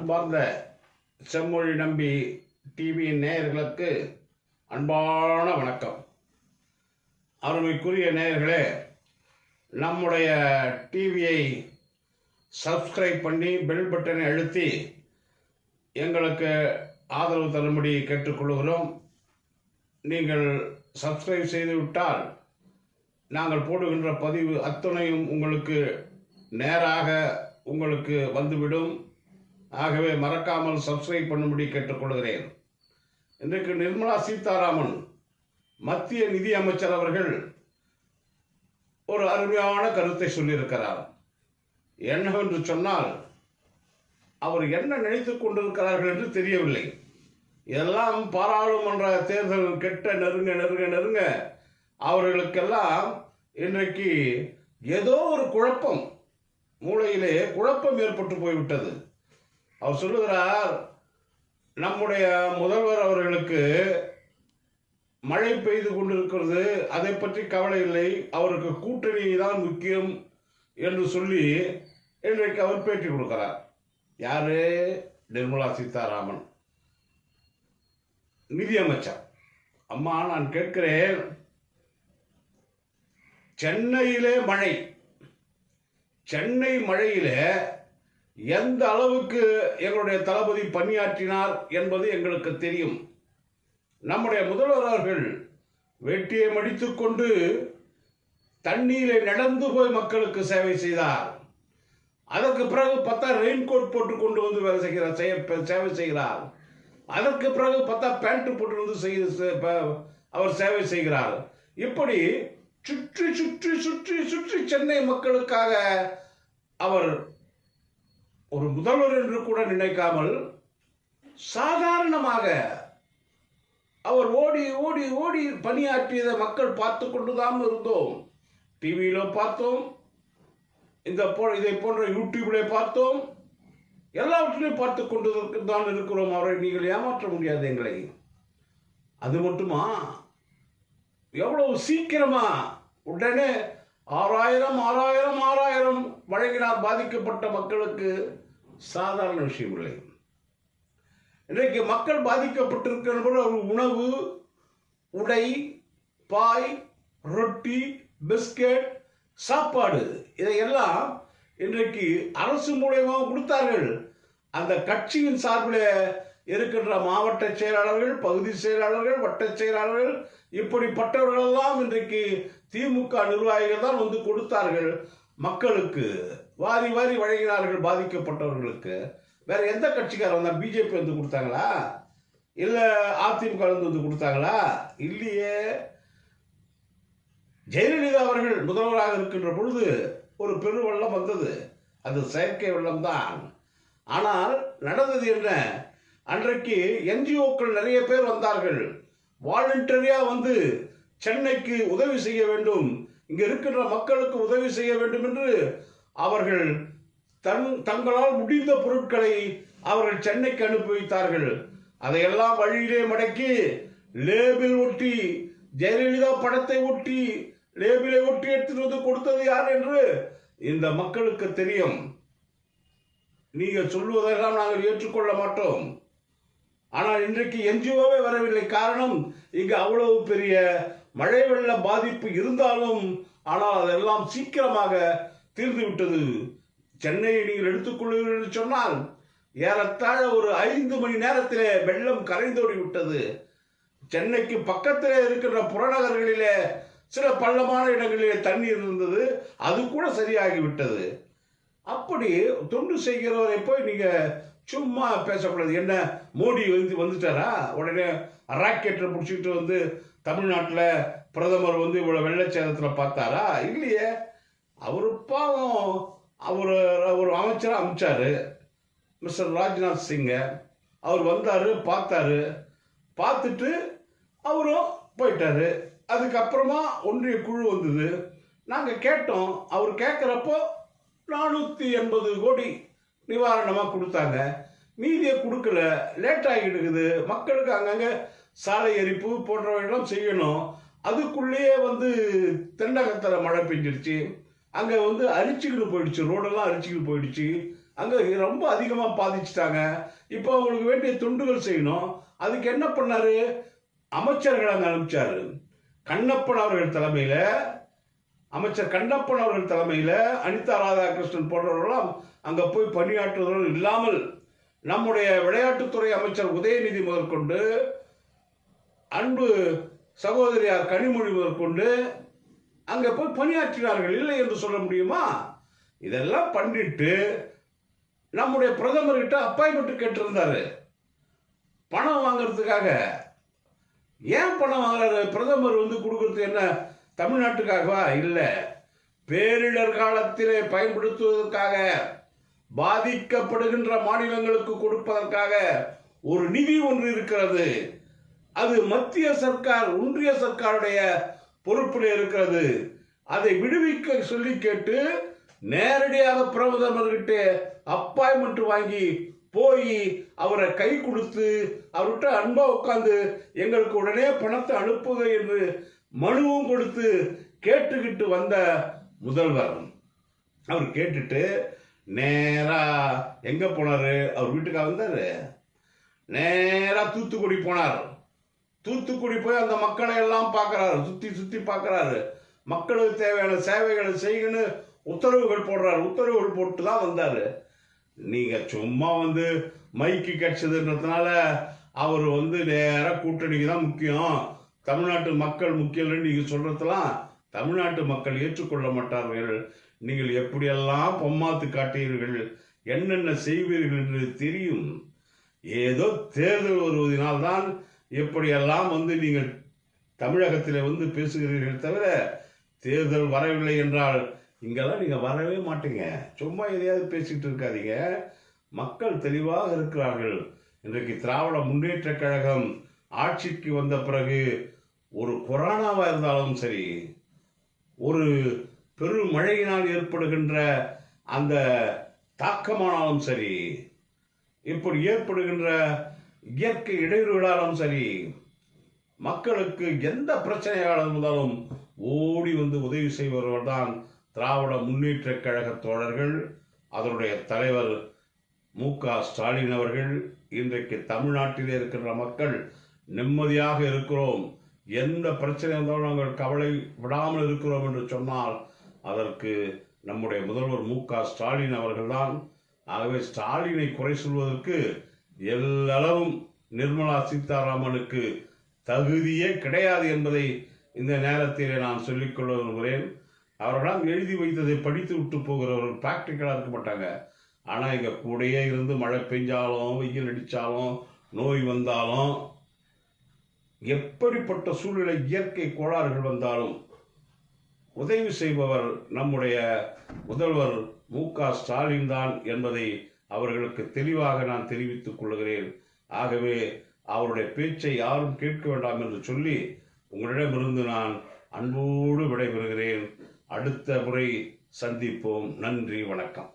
அன்பார்ந்த செம்மொழி நம்பி டிவியின் நேயர்களுக்கு அன்பான வணக்கம். அருமைக்குரிய நேயர்களே, நம்முடைய டிவியை சப்ஸ்கிரைப் பண்ணி பெல் பட்டனை அழுத்தி எங்களுக்கு ஆதரவு தரும்படி கேட்டுக்கொள்கிறோம். நீங்கள் சப்ஸ்கிரைப் செய்துவிட்டால் நாங்கள் போடுகின்ற பதிவு அத்தனையும் உங்களுக்கு நேராக உங்களுக்கு வந்துவிடும். ஆகவே மறக்காமல் சப்ஸ்கிரைப் பண்ணும்படி கேட்டுக்கொள்கிறேன். இன்றைக்கு நிர்மலா சீதாராமன் மத்திய நிதி அமைச்சர் அவர்கள் ஒரு அருமையான கருத்தை சொல்லியிருக்கிறார். என்னவென்று சொன்னால், அவர் என்ன நினைத்துக் கொண்டிருக்கிறார்கள் என்று தெரியவில்லை. இதெல்லாம் பாராளுமன்ற தேர்தல் கெட்ட நெருங்க அவர்களுக்கெல்லாம் இன்றைக்கு ஏதோ ஒரு குழப்பம், மூளையிலே குழப்பம் ஏற்பட்டு போய்விட்டது. அவர் சொல்லுகிறார், நம்முடைய முதல்வர் அவர்களுக்கு மழை பெய்து கொண்டிருக்கிறது, அதை பற்றி கவலை இல்லை, அவருக்கு கூட்டணி தான் முக்கியம் என்று சொல்லி இன்றைக்கு அவர் பேட்டி கொடுக்கிறார். யாரு? நிர்மலா சீதாராமன், நிதியமைச்சர். அம்மா, நான் கேட்கிறேன், சென்னையிலே மழை, சென்னை மழையிலே எந்த அளவுக்கு எங்களுடைய தளபதி பணியாற்றினார் என்பது எங்களுக்கு தெரியும். நம்முடைய முதல்வர் அவர்கள் வெட்டியை மடித்துக் கொண்டு தண்ணீரை நடந்து போய் மக்களுக்கு சேவை செய்தார். அதற்கு பிறகு பார்த்தா ரெயின்கோட் போட்டு கொண்டு வந்து சேவை செய்கிறார். அதற்கு பிறகு பார்த்தா பேண்ட் போட்டு வந்து அவர் சேவை செய்கிறார். இப்படி சுற்றி சுற்றி சுற்றி சுற்றி சென்னை மக்களுக்காக அவர் ஒரு முதல்வர் என்று கூட நினைக்காமல் சாதாரணமாக அவர் ஓடி ஓடி ஓடி பணியாற்றியதை மக்கள் பார்த்து கொண்டுதான் இருந்தோம். டிவியில பார்த்தோம், இதை போன்ற யூடியூப்ல பார்த்தோம், எல்லாவற்றிலையும் பார்த்து கொண்டு தான் இருக்கிறோம். அவரை நீங்கள் ஏமாற்ற முடியாது எங்களை. அது மட்டுமா, எவ்வளவு சீக்கிரமா உடனே 6000 வழங்கினார் பாதிக்கப்பட்ட மக்களுக்கு. சாதாரண விஷயம் இல்லை. இன்றைக்கு மக்கள் பாதிக்கப்பட்டிருக்கிற உணவு, உடை, பாய், ரொட்டி, பிஸ்கட், சாப்பாடு, இதையெல்லாம் இன்றைக்கு அரசு மூலமாக கொடுத்தார்கள். அந்த கட்சியின் சார்பில் இருக்கின்ற மாவட்ட செயலாளர்கள், பகுதி செயலாளர்கள், வட்ட செயலாளர்கள், இப்படிப்பட்டவர்களெல்லாம் இன்றைக்கு திமுக நிர்வாகிகள் தான் வந்து கொடுத்தார்கள். மக்களுக்கு வாரி வாரி வழங்கினார்கள் பாதிக்கப்பட்டவர்களுக்கு. வேற எந்த கட்சிக்காரர் வந்தா? பிஜேபி வந்து கொடுத்தாங்களா? இல்ல அதிமுக வந்து கொடுத்தாங்களா? இல்லையே. ஜெயலலிதா அவர்கள் முதல்வராக இருக்கின்ற பொழுது ஒரு பெரு வெள்ளம் வந்தது. அது செயற்கை வெள்ளம் தான். ஆனால் நடந்தது என்ன? அன்றைக்கு என்ஜிஓக்கள் நிறைய பேர் வந்தார்கள். வாலண்டரியா வந்து சென்னைக்கு உதவி செய்ய வேண்டும், இங்க இருக்கின்ற மக்களுக்கு உதவி செய்ய வேண்டும் என்று அவர்கள் தங்களால் முடிந்த பொருட்களை அவர்கள் சென்னைக்கு அனுப்பி வைத்தார்கள். அதையெல்லாம் வழியிலே மடக்கி லேபிள் ஒட்டி, ஜெயலலிதா படத்தை ஒட்டி லேபிளை ஒட்டி எடுத்துட்டு வந்து கொடுத்தது யார் என்று இந்த மக்களுக்கு தெரியும். நீங்க சொல்வதெல்லாம் நாங்கள் ஏற்றுக்கொள்ள மாட்டோம். ஆனால் இன்றைக்கு என்ஜிஓவே வரவில்லை. காரணம், இங்கு அவ்வளவு பெரிய மழை வெள்ள பாதிப்பு இருந்தாலும் ஆனால் அதெல்லாம் சீக்கிரமாக தீர்ந்து விட்டது. சென்னையை நீங்கள் எடுத்துக்கொள்வீர்கள் என்று சொன்னால் ஏறத்தாழ ஒரு 5 மணி நேரத்திலே வெள்ளம் கரைந்தோடி விட்டது. சென்னைக்கு பக்கத்திலே இருக்கின்ற புறநகர்களிலே சில பள்ளமான இடங்களிலே தண்ணீர் இருந்தது, அது கூட சரியாகிவிட்டது. அப்படி தொண்டு செய்கிறவரை போய் நீங்க சும்மா பேசக்கூடாது. என்ன, மோடி வந்துட்டாரா? உடனே ராக்கெட்டை பிடிச்சிக்கிட்டு வந்து தமிழ்நாட்டில் பிரதமர் வந்து இவ்வளவு வெள்ளச்சேதத்தில் பார்த்தாரா? இல்லையே. அவரு பாவம், அவர் அமைச்சராக அமைச்சாரு மிஸ்டர் ராஜ்நாத் சிங்க. அவர் வந்தாரு, பார்த்தாரு, பார்த்துட்டு அவரும் போயிட்டாரு. அதுக்கப்புறமா ஒன்றிய குழு வந்தது. நாங்கள் கேட்டோம். அவர் கேட்குறப்போ 480 கோடி நிவாரணமாக கொடுத்தாங்க. மீதியை கொடுக்கல, லேட் ஆகிடுக்குது. மக்களுக்கு அங்கங்கே சாலை எரிப்பு போன்றவையெல்லாம் செய்யணும். அதுக்குள்ளேயே வந்து தென்னகத்தில் மழை பெஞ்சிருச்சு. அங்கே வந்து அரிச்சுக்கிட்டு போயிடுச்சு, ரோடெல்லாம் அரிச்சுக்கிட்டு போயிடுச்சு. அங்கே ரொம்ப அதிகமாக பாதிச்சிட்டாங்க. இப்போ அவங்களுக்கு வேண்டிய தொண்டுகள் செய்யணும். அதுக்கு என்ன பண்ணாரு? அமைச்சர்களை அங்கே அனுப்பிச்சாரு. கண்ணப்பன் அவர்கள் தலைமையில், அமைச்சர் கண்ணப்பன் அவர்கள் தலைமையில் அனிதா ராதாகிருஷ்ணன் போன்றவர்களாம் அங்கே போய் பணியாற்றுவதும் இல்லாமல் நம்முடைய விளையாட்டுத்துறை அமைச்சர் உதயநிதி முதற்கொண்டு, அன்பு சகோதரியார் கனிமொழி முதற்கொண்டு அங்கே போய் பணியாற்றினார்கள். இல்லை என்று சொல்ல முடியுமா? இதெல்லாம் பண்ணிட்டு நம்முடைய பிரதமர்கிட்ட அப்பாயின்மெண்ட் கேட்டிருந்தாரு பணம் வாங்கிறதுக்காக. ஏன் பணம் வாங்குறாரு? பிரதமர் கொடுக்கறது என்ன தமிழ்நாட்டுக்காகவா? இல்லை, பேரிடர் காலத்திலே பயன்படுத்துவதற்காக, பாதிக்கப்படுகின்ற மாநிலங்களுக்கு கொடுப்பதற்காக ஒரு நிதி ஒன்று இருக்கிறது. அது மத்திய சர்க்கார், ஒன்றிய சர்க்காருடைய பொறுப்பில் இருக்கிறது. அதை விடுவிக்க சொல்லி கேட்டு நேரடியாக பிரதமர்கிட்ட அப்பாயின்மெண்ட் வாங்கி போய் அவரை கை கொடுத்து அவர்கிட்ட அன்பா உட்காந்து எங்களுக்கு உடனே பணத்தை அனுப்புக என்று மனுவும் கொடுத்து கேட்டுக்கிட்டு வந்த முதல்வர். அவர் கேட்டுட்டு நேரா எங்க போனாரு? அவர் வீட்டுக்காக வந்தாரு. நேரா தூத்துக்குடி போனார். தூத்துக்குடி போய் அந்த மக்களை எல்லாம் பார்க்கறாரு, சுத்தி சுத்தி பார்க்கறாரு. மக்களுக்கு தேவையான சேவைகளை செய்யணும்னு உத்தரவுகள் போடுறாரு. உத்தரவுகள் போட்டு தான் வந்தாரு. நீங்க சும்மா மைக்கு கிடைச்சதுன்றதுனால அவர் நேராக கூட்டணிக்கு தான் முக்கியம், தமிழ்நாட்டு மக்கள் முக்கியம் இல்லைன்னு நீங்க சொல்றதெல்லாம் தமிழ்நாட்டு மக்கள் ஏற்றுக்கொள்ள மாட்டார்கள். நீங்கள் எப்படியெல்லாம் பொம்மாத்து காட்டீர்கள், என்னென்ன செய்வீர்கள் என்று தெரியும். ஏதோ தேர்தல் வருவதனால்தான் எப்படியெல்லாம் நீங்கள் தமிழகத்தில் பேசுகிறீர்கள் தவிர, தேர்தல் வரவில்லை என்றால் இங்கெல்லாம் நீங்கள் வரவே மாட்டீங்க. சும்மா எதையாவது பேசிக்கிட்டு இருக்காதீங்க. மக்கள் தெளிவாக இருக்கிறார்கள். இன்றைக்கு திராவிட முன்னேற்ற கழகம் ஆட்சிக்கு வந்த பிறகு ஒரு கொரோனாவாக இருந்தாலும் சரி, ஒரு பெருமழையினால் ஏற்படுகின்ற அந்த தாக்கமானாலும் சரி, இப்படி ஏற்படுகின்ற இயற்கை இடையூறுகளாலும் சரி, மக்களுக்கு எந்த பிரச்சனையாக இருந்தாலும் ஓடி உதவி செய்பவர்கள் தான் திராவிட முன்னேற்ற கழக தோழர்கள், அதனுடைய தலைவர் மு.க. ஸ்டாலின் அவர்கள். இன்றைக்கு தமிழ்நாட்டில் இருக்கின்ற மக்கள் நிம்மதியாக இருக்கிறோம், எந்த பிரச்சனை இருந்தாலும் நாங்கள் கவலை விடாமல் இருக்கிறோம் என்று சொன்னால் அதற்கு நம்முடைய முதல்வர் மு.க. ஸ்டாலின் அவர்கள்தான். ஆகவே ஸ்டாலினை குறை சொல்வதற்கு எல்லளவும் நிர்மலா சீதாராமனுக்கு தகுதியே கிடையாது என்பதை இந்த நேரத்தில் நான் சொல்லிக்கொள்ள விரும்புகிறேன். அவர்களாம் எழுதி வைத்ததை படித்து விட்டு போகிறவர்கள் ப்ராக்டிக்கலாக இருக்க மாட்டாங்க. ஆனால் எங்கள் கூடையே இருந்து மழை பெஞ்சாலும், வெயில் அடித்தாலும், நோய் வந்தாலும், எப்படிப்பட்ட சூழ்நிலை, இயற்கை கோளாறுகள் வந்தாலும் உதவி செய்பவர் நம்முடைய முதல்வர் மு.க. ஸ்டாலின் தான் என்பதை அவர்களுக்கு தெளிவாக நான் தெரிவித்துக் கொள்கிறேன். ஆகவே அவருடைய பேச்சை யாரும் கேட்க வேண்டாம் என்று சொல்லி உங்களிடமிருந்து நான் அன்போடு விடைபெறுகிறேன். அடுத்த முறை சந்திப்போம். நன்றி, வணக்கம்.